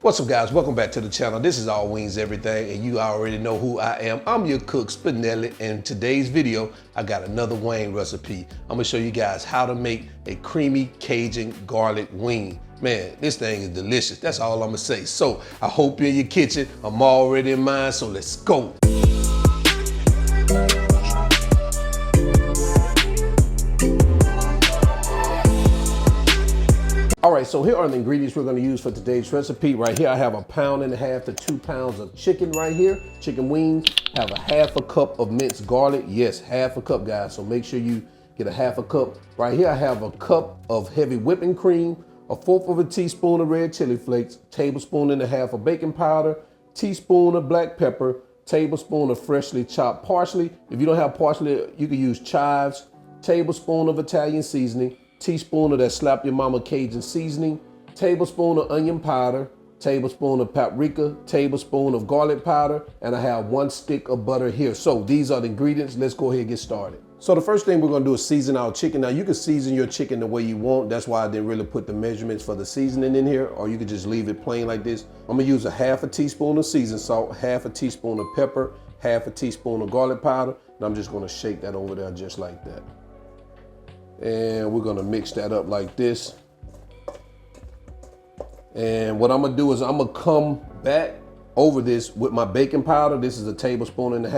What's up, guys? Welcome back to the channel. This is All Wings Everything, and you already know who I am. I'm your cook, Spinelli, and in today's video, I got another wing recipe. I'm gonna show you guys how to make a creamy Cajun garlic wing. Man, this thing is delicious. That's all I'm gonna say. So I hope you're in your kitchen. I'm already in mine, so let's go. All right, so here are the ingredients we're gonna use for today's recipe. Right here, I have 1.5 pounds to 2 pounds of chicken right here, chicken wings. I have 1/2 cup of minced garlic. Yes, 1/2 cup, guys, so make sure you get 1/2 cup. Right here, I have 1 cup of heavy whipping cream, 1/4 teaspoon of red chili flakes, 1.5 tablespoons of baking powder, teaspoon of black pepper, tablespoon of freshly chopped parsley. If you don't have parsley, you can use chives, tablespoon of Italian seasoning, teaspoon of that slap your mama Cajun seasoning, tablespoon of onion powder, tablespoon of paprika, tablespoon of garlic powder, and I have 1 stick of butter here. So these are the ingredients. Let's go ahead and get started. So the first thing we're gonna do is season our chicken. Now you can season your chicken the way you want. That's why I didn't really put the measurements for the seasoning in here, or you could just leave it plain like this. I'm gonna use 1/2 teaspoon of seasoned salt, 1/2 teaspoon of pepper, 1/2 teaspoon of garlic powder, and I'm just gonna shake that over there just like that. And we're gonna mix that up like this. And what I'm gonna do is I'm gonna come back over this with my baking powder. This is 1.5 tablespoons.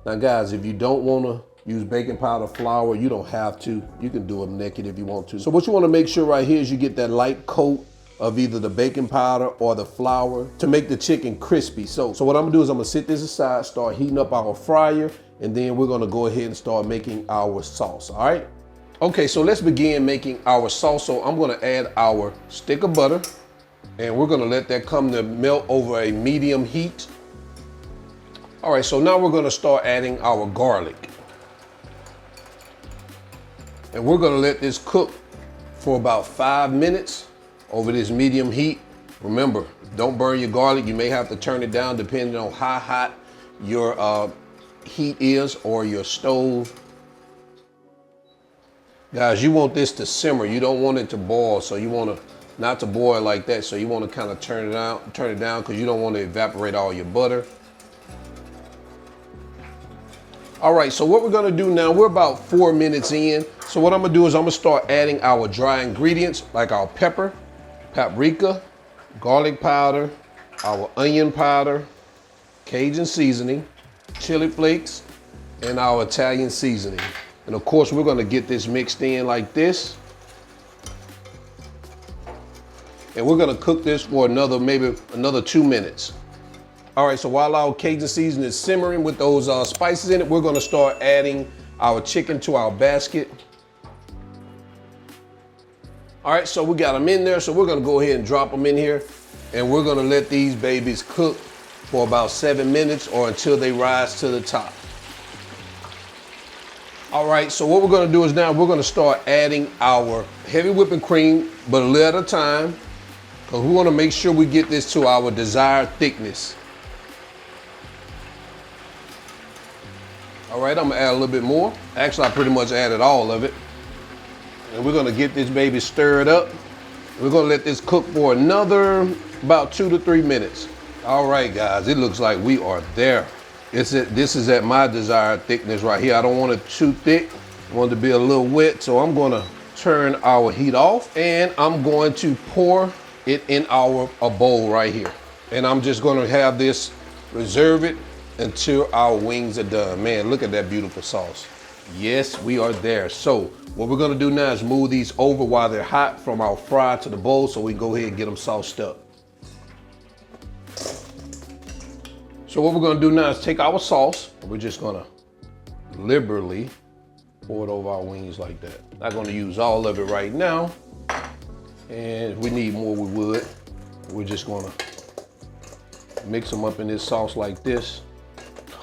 Now guys, if you don't wanna use baking powder flour, you don't have to. You can do it naked if you want to. So what you wanna make sure right here is you get that light coat of either the baking powder or the flour to make the chicken crispy. So what I'm gonna do is I'm gonna set this aside, start heating up our fryer, and then we're gonna go ahead and start making our sauce, all right? Okay, so let's begin making our sauce. So I'm gonna add our stick of butter, and we're gonna let that come to melt over a medium heat. All right, so now we're gonna start adding our garlic. And we're gonna let this cook for about 5 minutes over this medium heat. Remember, don't burn your garlic. You may have to turn it down depending on how hot your heat is or your stove. Guys, you want this to simmer. You don't want it to boil, so you want to not to boil like that. So you want to kind of turn it down because you don't want to evaporate all your butter. All right, so what we're gonna do now, we're about 4 minutes in. So what I'm gonna do is I'm gonna start adding our dry ingredients like our pepper, paprika, garlic powder, our onion powder, Cajun seasoning, chili flakes, and our Italian seasoning. And of course, we're gonna get this mixed in like this. And we're gonna cook this for maybe another 2 minutes. All right, so while our Cajun seasoning is simmering with those spices in it, we're gonna start adding our chicken to our basket. All right, so we got them in there, so we're gonna go ahead and drop them in here, and we're gonna let these babies cook for about 7 minutes or until they rise to the top. All right, so what we're gonna do is now we're gonna start adding our heavy whipping cream, but a little at a time, because we wanna make sure we get this to our desired thickness. All right, I'm gonna add a little bit more. Actually, I pretty much added all of it. And we're gonna get this baby stirred up. We're gonna let this cook for another about 2 to 3 minutes. All right, guys, it looks like we are there. This is at my desired thickness right here. I don't want it too thick. I want it to be a little wet, so I'm gonna turn our heat off, and I'm going to pour it in a bowl right here. And I'm just gonna have this, reserve it until our wings are done. Man, look at that beautiful sauce. Yes, we are there. So what we're gonna do now is move these over while they're hot from our fry to the bowl so we can go ahead and get them sauced up. So what we're gonna do now is take our sauce, and we're just gonna liberally pour it over our wings like that. Not gonna use all of it right now. And if we need more, we would. We're just gonna mix them up in this sauce like this.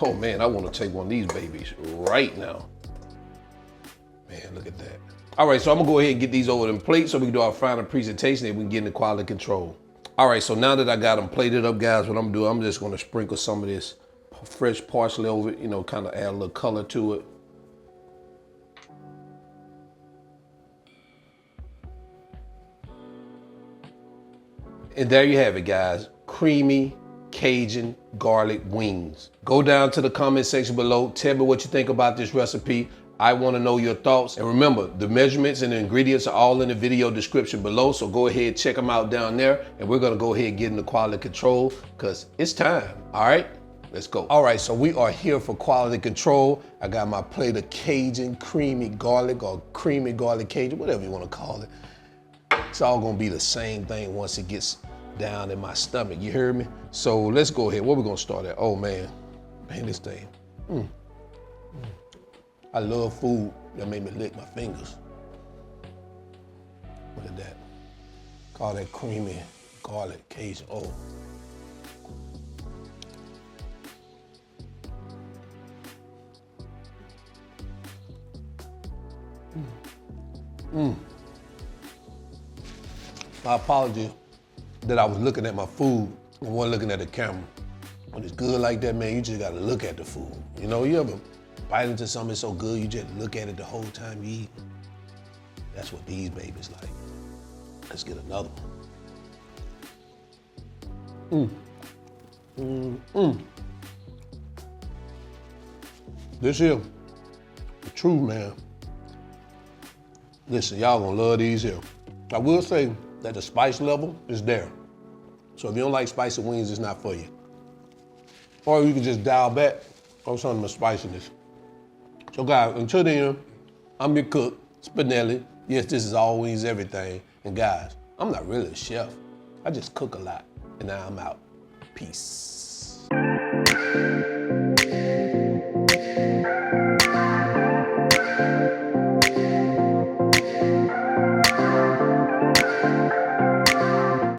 Oh man, I wanna take one of these babies right now. Man, look at that. All right, so I'm gonna go ahead and get these over them plates so we can do our final presentation and we can get into quality control. All right, so now that I got them plated up, guys, what I'm gonna do, I'm just gonna sprinkle some of this fresh parsley over it, you know, kind of add a little color to it. And there you have it, guys. Creamy Cajun Garlic Wings. Go down to the comment section below. Tell me what you think about this recipe. I want to know your thoughts. And remember, the measurements and the ingredients are all in the video description below. So go ahead, check them out down there. And we're going to go ahead and get into quality control because it's time. All right, let's go. All right, so we are here for quality control. I got my plate of Cajun creamy garlic or creamy garlic Cajun, whatever you want to call it. It's all going to be the same thing once it gets down in my stomach. You heard me? So let's go ahead. Where we going to start at? Oh, man, this thing. I love food that made me lick my fingers. Look at that. Call that creamy garlic Cajun. Oh. My apology that I was looking at my food and wasn't looking at the camera. When it's good like that, man, you just gotta look at the food. You know, you ever bite into something so good, you just look at it the whole time you eat? That's what these babies like. Let's get another one. This here, the truth, man. Listen, y'all gonna love these here. I will say that the spice level is there. So if you don't like spicy wings, it's not for you. Or you can just dial back on some of the spiciness. So guys, until then, I'm your cook, Spinelli. Yes, this is All Wings Everything. And guys, I'm not really a chef. I just cook a lot. And now I'm out. Peace.